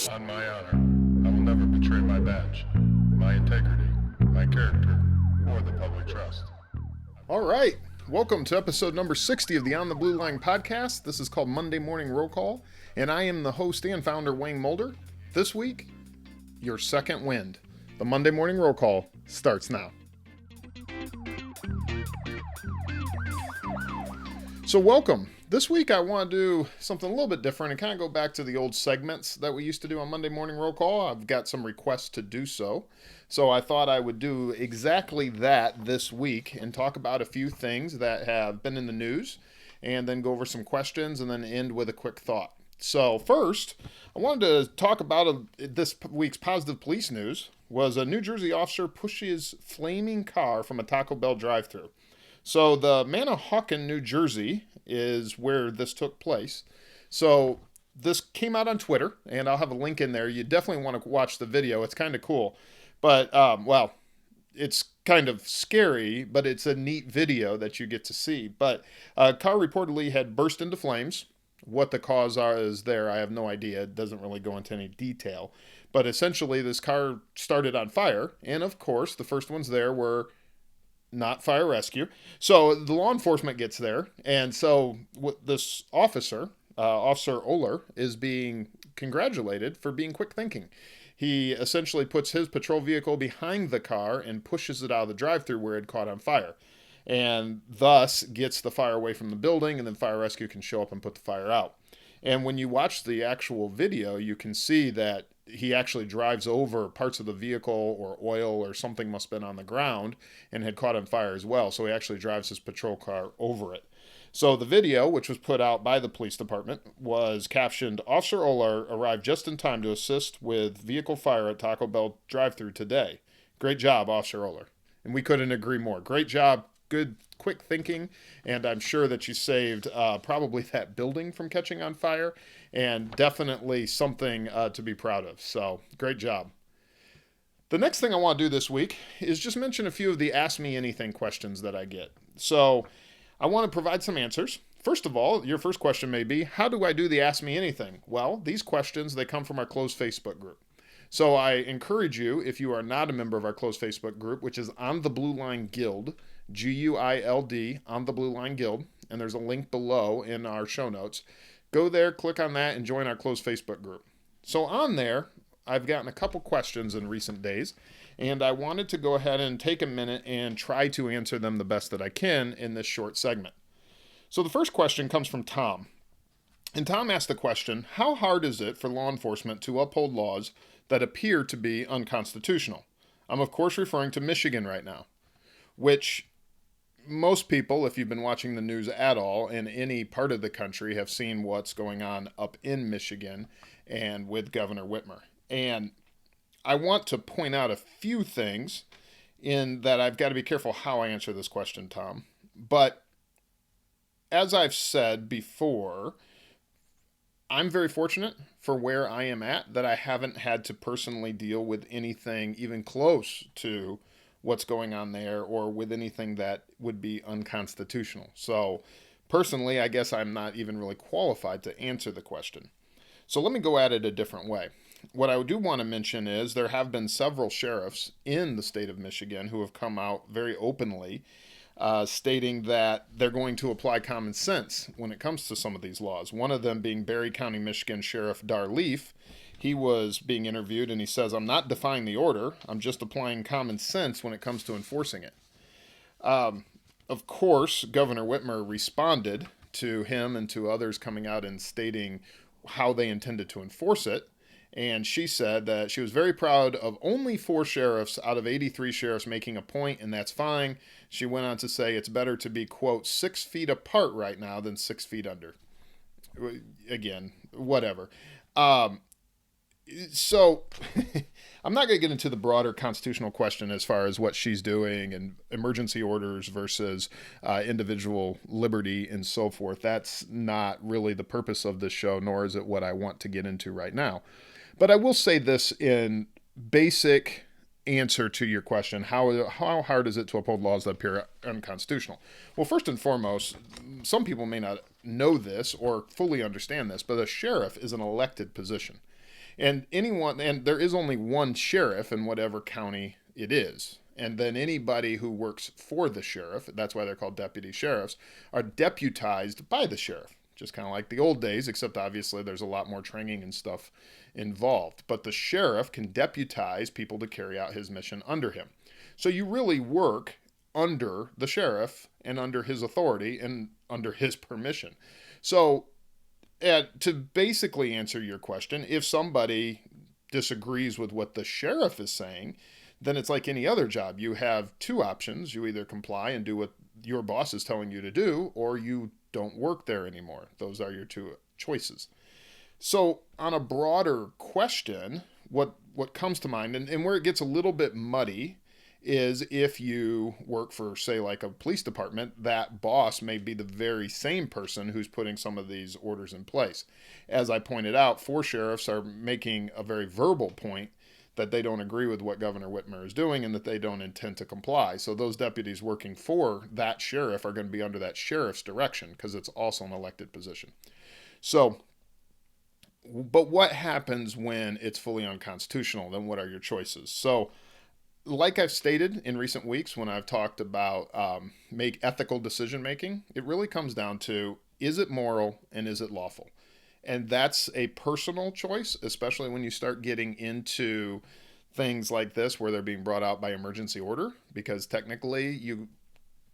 On my honor, I will never betray my badge, my integrity, my character, or the public trust. All right. Welcome to episode number 60 of the On the Blue Line podcast. This is called Monday Morning Roll Call, and I am the host and founder, Wayne Mulder. This week, your second wind. The Monday Morning Roll Call starts now. So welcome. This week I want to do something a little bit different and kind of go back to the old segments that we used to do on Monday Morning Roll Call. I've got some requests to do so. So I thought I would do exactly that this week and talk about a few things that have been in the news and then go over some questions and then end with a quick thought. So first, I wanted to talk about this week's positive police news was a New Jersey officer pushes flaming car from a Taco Bell drive-thru. So the Manahawkin, New Jersey is where this took place. So this came out on Twitter, and I'll have a link in there. You definitely want to watch the video. It's kind of cool. But, it's kind of scary, but it's a neat video that you get to see. But a car reportedly had burst into flames. What the cause is there, I have no idea. It doesn't really go into any detail. But essentially, this car started on fire. And, of course, the first ones there were not fire rescue. So the law enforcement gets there. And so this officer, Officer Oler, is being congratulated for being quick thinking. He essentially puts his patrol vehicle behind the car and pushes it out of the drive-thru where it had caught on fire. And thus gets the fire away from the building, and then fire rescue can show up and put the fire out. And when you watch the actual video, you can see that he actually drives over parts of the vehicle or oil or something must have been on the ground and had caught on fire as well. So he actually drives his patrol car over it. So the video, which was put out by the police department, was captioned, "Officer Oler arrived just in time to assist with vehicle fire at Taco Bell Drive-Thru today. Great job, Officer Oler." And we couldn't agree more. Great job. Good, quick thinking. And I'm sure that you saved probably that building from catching on fire. And definitely something to be proud of. So, great job. The next thing I want to do this week is just mention a few of the Ask Me Anything questions that I get. So, I want to provide some answers. First of all, your first question may be, how do I do the Ask Me Anything? Well, these questions, they come from our closed Facebook group. So I encourage you, if you are not a member of our closed Facebook group, which is On the Blue Line Guild, Guild, On the Blue Line Guild, and there's a link below in our show notes. Go there, click on that, and join our closed Facebook group. So on there, I've gotten a couple questions in recent days, and I wanted to go ahead and take a minute and try to answer them the best that I can in this short segment. So the first question comes from Tom. And Tom asked the question, how hard is it for law enforcement to uphold laws that appear to be unconstitutional? I'm of course referring to Michigan right now, which most people, if you've been watching the news at all in any part of the country, have seen what's going on up in Michigan and with Governor Whitmer. And I want to point out a few things in that I've got to be careful how I answer this question, Tom. But as I've said before, I'm very fortunate for where I am at that I haven't had to personally deal with anything even close to what's going on there or with anything that would be unconstitutional. So personally, I guess I'm not even really qualified to answer the question. So let me go at it a different way. What I do want to mention is there have been several sheriffs in the state of Michigan who have come out very openly stating that they're going to apply common sense when it comes to some of these laws. One of them being Berry County, Michigan Sheriff Dar Leaf. He was being interviewed and he says, "I'm not defying the order. I'm just applying common sense when it comes to enforcing it." Of course, Governor Whitmer responded to him and to others coming out and stating how they intended to enforce it. And she said that she was very proud of only 4 sheriffs out of 83 sheriffs making a point, and that's fine. She went on to say it's better to be, quote, 6 feet apart right now than 6 feet under. Again, whatever. So I'm not going to get into the broader constitutional question as far as what she's doing and emergency orders versus individual liberty and so forth. That's not really the purpose of this show, nor is it what I want to get into right now. But I will say this in basic answer to your question, how hard is it to uphold laws that appear unconstitutional? Well, first and foremost, some people may not know this or fully understand this, but a sheriff is an elected position. And there is only one sheriff in whatever county it is. And then anybody who works for the sheriff, that's why they're called deputy sheriffs, are deputized by the sheriff. Just kind of like the old days, except obviously there's a lot more training and stuff involved. But the sheriff can deputize people to carry out his mission under him. So you really work under the sheriff and under his authority and under his permission. So to basically answer your question, if somebody disagrees with what the sheriff is saying, then it's like any other job. You have two options. You either comply and do what your boss is telling you to do, or you don't work there anymore. Those are your two choices. So on a broader question, what comes to mind, and where it gets a little bit muddy, is if you work for, say, like a police department, that boss may be the very same person who's putting some of these orders in place. As I pointed out, 4 sheriffs are making a very verbal point that they don't agree with what Governor Whitmer is doing and that they don't intend to comply. So those deputies working for that sheriff are going to be under that sheriff's direction because it's also an elected position. So, but what happens when it's fully unconstitutional? Then what are your choices? So, like I've stated in recent weeks when I've talked about make ethical decision making, it really comes down to, is it moral and is it lawful? And that's a personal choice, especially when you start getting into things like this where they're being brought out by emergency order, because technically you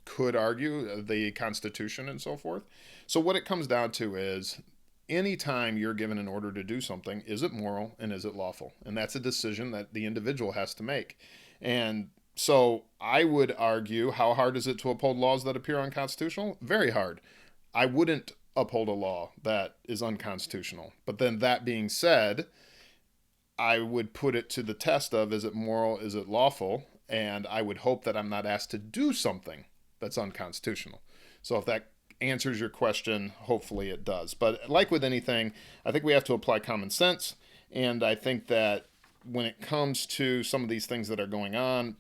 could argue the Constitution and so forth. So what it comes down to is, anytime you're given an order to do something, is it moral and is it lawful? And that's a decision that the individual has to make. And so I would argue, how hard is it to uphold laws that appear unconstitutional? Very hard. I wouldn't uphold a law that is unconstitutional. But then that being said, I would put it to the test of, is it moral, is it lawful? And I would hope that I'm not asked to do something that's unconstitutional. So if that answers your question, hopefully it does. But like with anything, I think we have to apply common sense. And I think that when it comes to some of these things that are going on,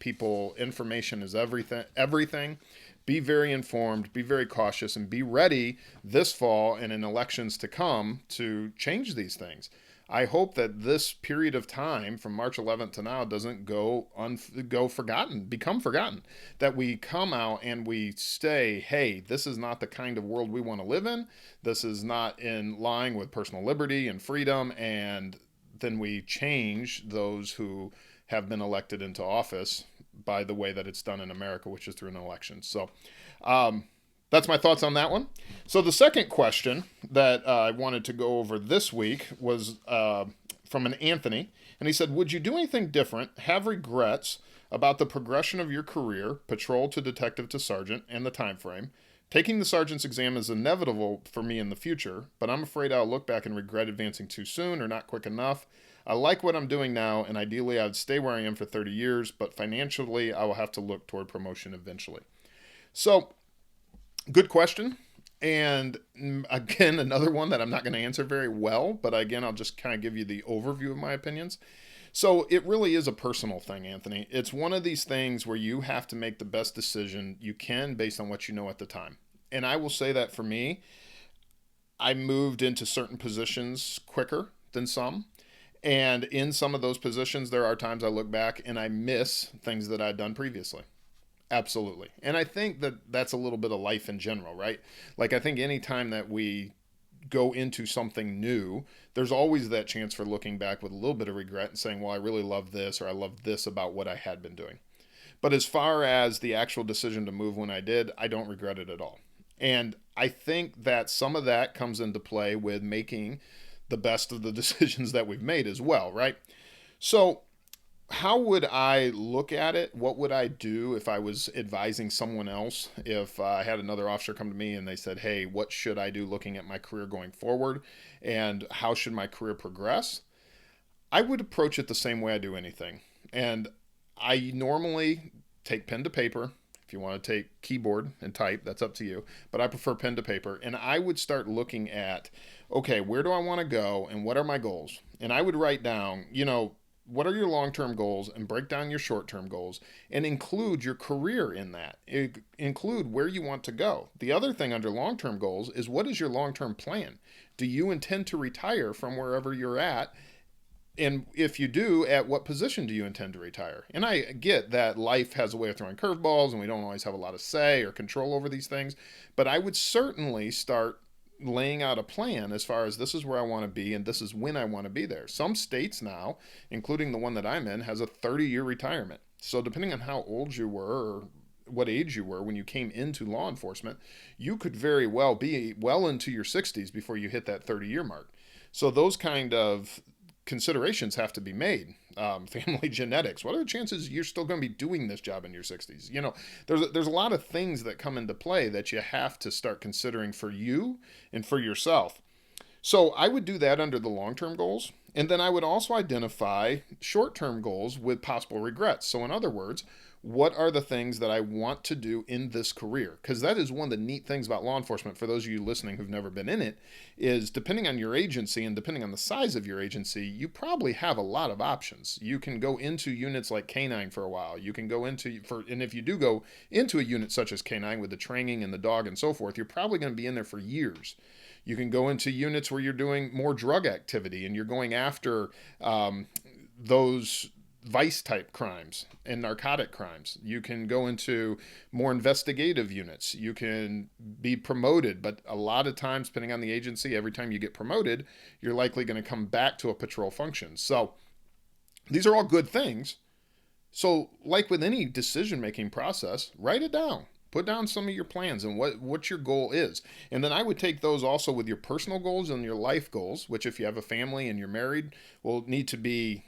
information is everything. Be very informed, be very cautious, and be ready this fall and in elections to come to change these things. I hope that this period of time from March 11th to now doesn't become forgotten. That we come out and we say, hey, this is not the kind of world we want to live in. This is not in line with personal liberty and freedom. And then we change those who have been elected into office by the way that it's done in America, which is through an election. So that's my thoughts on that one. So the second question that I wanted to go over this week was from an Anthony. And he said, would you do anything different, have regrets about the progression of your career, patrol to detective to sergeant, and the time frame? Taking the sergeant's exam is inevitable for me in the future, but I'm afraid I'll look back and regret advancing too soon or not quick enough. I like what I'm doing now, and ideally I would stay where I am for 30 years, but financially I will have to look toward promotion eventually. So, good question. And again, another one that I'm not going to answer very well, but again, I'll just kind of give you the overview of my opinions. So it really is a personal thing, Anthony. It's one of these things where you have to make the best decision you can based on what you know at the time. And I will say that for me, I moved into certain positions quicker than some. And in some of those positions, there are times I look back and I miss things that I'd done previously. Absolutely. And I think that that's a little bit of life in general, right? Like, I think any time that we go into something new, there's always that chance for looking back with a little bit of regret and saying, well, I really love this, or I love this about what I had been doing. But as far as the actual decision to move when I did, I don't regret it at all. And I think that some of that comes into play with making the best of the decisions that we've made as well, right? So how would I look at it? What would I do if I was advising someone else? If I had another officer come to me and they said, hey, what should I do looking at my career going forward? And how should my career progress? I would approach it the same way I do anything. And I normally take pen to paper. If you want to take keyboard and type, that's up to you. But I prefer pen to paper. And I would start looking at, okay, where do I want to go and what are my goals? And I would write down, what are your long-term goals, and break down your short-term goals and include your career in that. Include where you want to go. The other thing under long-term goals is, what is your long-term plan? Do you intend to retire from wherever you're at And if you do, at what position do you intend to retire? And I get that life has a way of throwing curveballs and we don't always have a lot of say or control over these things. But I would certainly start laying out a plan as far as this is where I want to be and this is when I want to be there. Some states now, including the one that I'm in, has a 30-year retirement. So depending on how old you were or what age you were when you came into law enforcement, you could very well be well into your 60s before you hit that 30-year mark. So those kind of considerations have to be made. Family genetics. What are the chances you're still going to be doing this job in your 60s? There's a lot of things that come into play that you have to start considering for you and for yourself. So I would do that under the long-term goals. And then I would also identify short-term goals with possible regrets. So in other words, what are the things that I want to do in this career? Because that is one of the neat things about law enforcement, for those of you listening who've never been in it, is depending on your agency and depending on the size of your agency, you probably have a lot of options. You can go into units like K9 for a while. You can go into, and if you do go into a unit such as K9 with the training and the dog and so forth, you're probably going to be in there for years. You can go into units where you're doing more drug activity and you're going after those vice type crimes and narcotic crimes. You can go into more investigative units. You can be promoted, but a lot of times, depending on the agency, every time you get promoted, you're likely going to come back to a patrol function. So these are all good things. So like with any decision-making process, write it down. Put down some of your plans and what your goal is. And then I would take those also with your personal goals and your life goals, which if you have a family and you're married, will need to be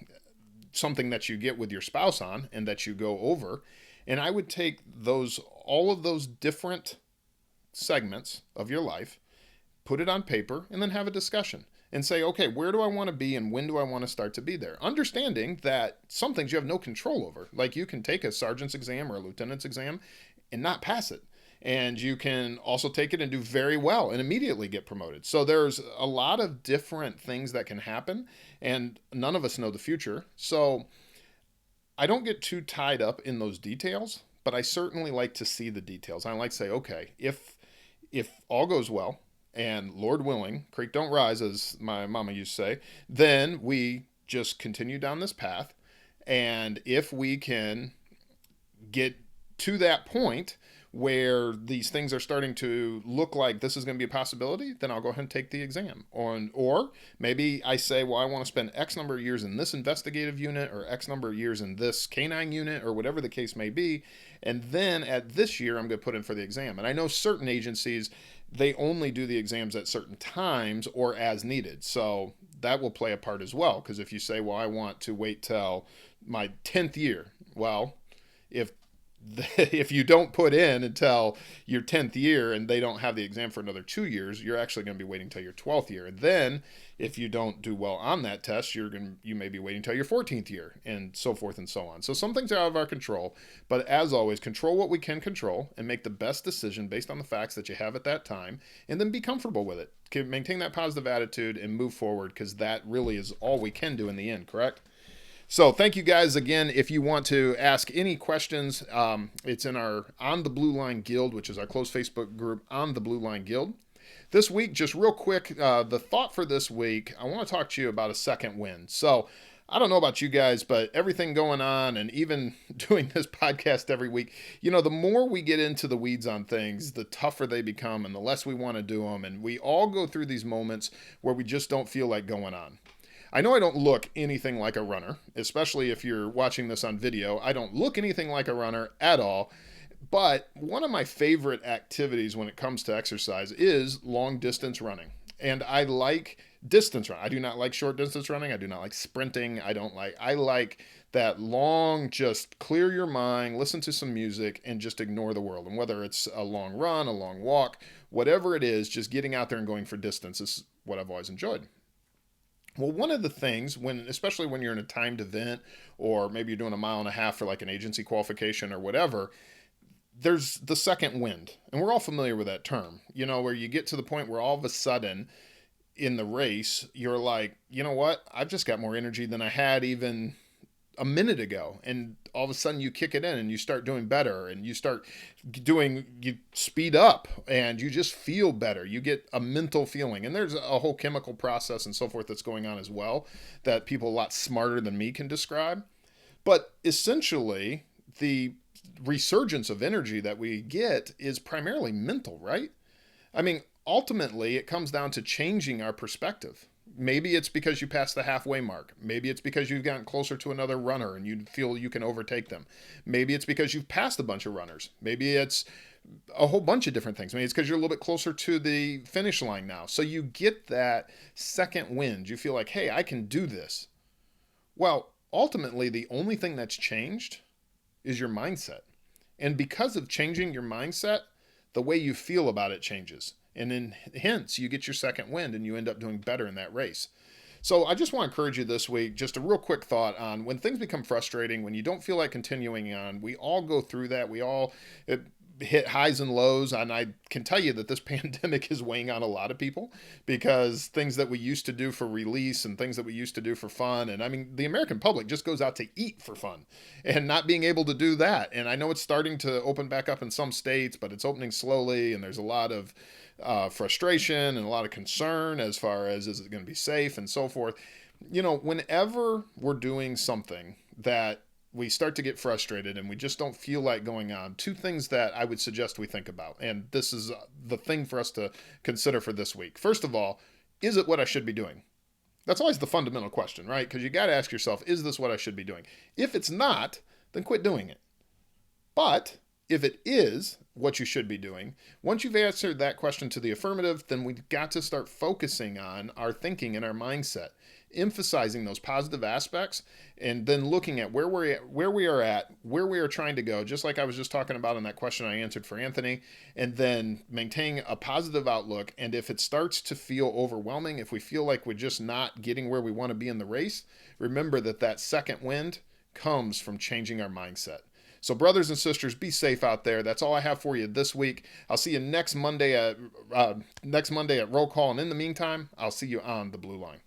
something that you get with your spouse on and that you go over. And I would take all of those different segments of your life, put it on paper, and then have a discussion and say, okay, where do I want to be and when do I want to start to be there? Understanding that some things you have no control over. Like you can take a sergeant's exam or a lieutenant's exam and not pass it. And you can also take it and do very well and immediately get promoted. So there's a lot of different things that can happen, and none of us know the future. So I don't get too tied up in those details, but I certainly like to see the details. I like to say, okay, if all goes well, and Lord willing, creek don't rise, as my mama used to say, then we just continue down this path. And if we can get to that point where these things are starting to look like this is going to be a possibility, then I'll go ahead and take the exam. Or maybe I say, well, I want to spend X number of years in this investigative unit or X number of years in this K9 unit or whatever the case may be. And then at this year, I'm going to put in for the exam. And I know certain agencies, they only do the exams at certain times or as needed. So that will play a part as well. Because if you say, well, I want to wait till my 10th year, well, if you don't put in until your 10th year and they don't have the exam for another 2 years, you're actually going to be waiting till your 12th year. And then if you don't do well on that test, you may be waiting till your 14th year and so forth and so on. So some things are out of our control, but as always, control what we can control and make the best decision based on the facts that you have at that time, and then be comfortable with it. Maintain that positive attitude and move forward, because that really is all we can do in the end, correct? So thank you guys again. If you want to ask any questions, it's in our On the Blue Line Guild, which is our closed Facebook group, On the Blue Line Guild. This week, just real quick, the thought for this week, I want to talk to you about a second wind. So I don't know about you guys, but everything going on and even doing this podcast every week, the more we get into the weeds on things, the tougher they become and the less we want to do them. And we all go through these moments where we just don't feel like going on. I know I don't look anything like a runner, especially if you're watching this on video. I don't look anything like a runner at all. But one of my favorite activities when it comes to exercise is long distance running. And I like distance running. I do not like short distance running. I do not like sprinting. I like that long, just clear your mind, listen to some music, and just ignore the world. And whether it's a long run, a long walk, whatever it is, just getting out there and going for distance is what I've always enjoyed. Well, one of the things, especially when you're in a timed event, or maybe you're doing 1.5 miles for like an agency qualification or whatever, there's the second wind. And we're all familiar with that term, where you get to the point where all of a sudden in the race, you're like, you know what? I've just got more energy than I had even a minute ago, and all of a sudden you kick it in and you start doing better, and you speed up and you just feel better. You get a mental feeling, and there's a whole chemical process and so forth that's going on as well that people a lot smarter than me can describe. But essentially, the resurgence of energy that we get is primarily mental, right? I mean, ultimately, it comes down to changing our perspective. Maybe it's because you passed the halfway mark. Maybe it's because you've gotten closer to another runner and you feel you can overtake them. Maybe it's because you've passed a bunch of runners. Maybe it's a whole bunch of different things. Maybe it's because you're a little bit closer to the finish line now. So you get that second wind. You feel like, hey, I can do this. Well, ultimately, the only thing that's changed is your mindset. And because of changing your mindset, the way you feel about it changes. And then hence you get your second wind and you end up doing better in that race. So I just want to encourage you this week, just a real quick thought on when things become frustrating, when you don't feel like continuing on. We all go through that. We all hit highs and lows. And I can tell you that this pandemic is weighing on a lot of people, because things that we used to do for release and things that we used to do for fun. And I mean, the American public just goes out to eat for fun, and not being able to do that. And I know it's starting to open back up in some states, but it's opening slowly. And there's a lot of frustration and a lot of concern as far as, is it going to be safe and so forth. You know, whenever we're doing something that we start to get frustrated and we just don't feel like going on, two things that I would suggest we think about. And this is the thing for us to consider for this week. First of all, is it what I should be doing? That's always the fundamental question, right? Because you got to ask yourself, is this what I should be doing? If it's not, then quit doing it. But if it is what you should be doing, once you've answered that question to the affirmative, then we've got to start focusing on our thinking and our mindset, emphasizing those positive aspects, and then looking at where we are trying to go, just like I was just talking about in that question I answered for Anthony, and then maintaining a positive outlook. And if it starts to feel overwhelming, if we feel like we're just not getting where we want to be in the race, remember that second wind comes from changing our mindset. So brothers and sisters, be safe out there. That's all I have for you this week. I'll see you next Monday at Roll Call. And in the meantime, I'll see you on the Blue Line.